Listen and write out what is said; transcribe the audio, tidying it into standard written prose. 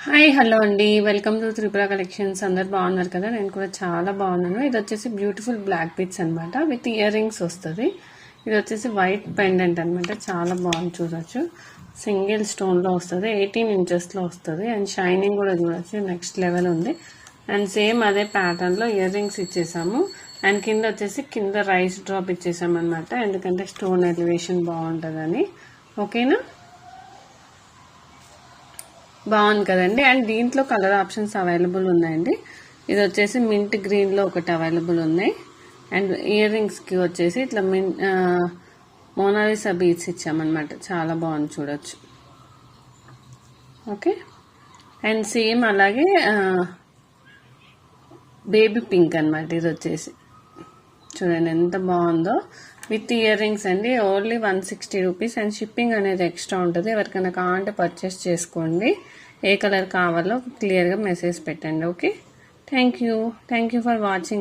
Hi hello అండి, welcome to Tripura collections. అందరు బాగున్నారు కదా? నేను కూడా చాలా బాగున్నాను. ఇది వచ్చేసి బ్యూటిఫుల్ బ్లాక్ బీట్స్ అనమాట, విత్ ఇయర్ రింగ్స్ వస్తుంది. ఇది వచ్చేసి వైట్ పెండెంట్ అనమాట, చాలా బాగుంది. చూడొచ్చు, సింగిల్ స్టోన్లో వస్తుంది, 18 ఇంచెస్లో వస్తుంది. అండ్ షైనింగ్ కూడా చూడొచ్చు, నెక్స్ట్ లెవెల్ ఉంది. అండ్ సేమ్ అదే ప్యాటర్న్లో ఇయర్ రింగ్స్ ఇచ్చేసాము. అండ్ కింద వచ్చేసి కింద రైస్ డ్రాప్ ఇచ్చేసాము అనమాట, ఎందుకంటే స్టోన్ ఎలివేషన్ బాగుంటుందని. ఓకేనా, బాగుంది కదండి. అండ్ దీంట్లో కలర్ ఆప్షన్స్ అవైలబుల్ ఉన్నాయండి. ఇది వచ్చేసి మింట్ గ్రీన్లో ఒకటి అవైలబుల్ ఉన్నాయి. అండ్ ఇయర్ రింగ్స్కి వచ్చేసి ఇట్లా మోనాలిసా బీడ్స్ ఇచ్చామన్నమాట, చాలా బాగుంది, చూడొచ్చు. ఓకే, అండ్ సేమ్ అలాగే బేబీ పింక్ అనమాట. ఇది వచ్చేసి చూడండి ఎంత బాగుందో, విత్ ఇయర్ రింగ్స్ అండి. Only 160 rupees. అండ్ షిప్పింగ్ అనేది ఎక్స్ట్రా ఉంటుంది. ఎవరికైనా కావాలంటే పర్చేస్ చేసుకోండి. ఏ కలర్ కావాలో క్లియర్గా మెసేజ్ పెట్టండి. Okay, thank you for watching.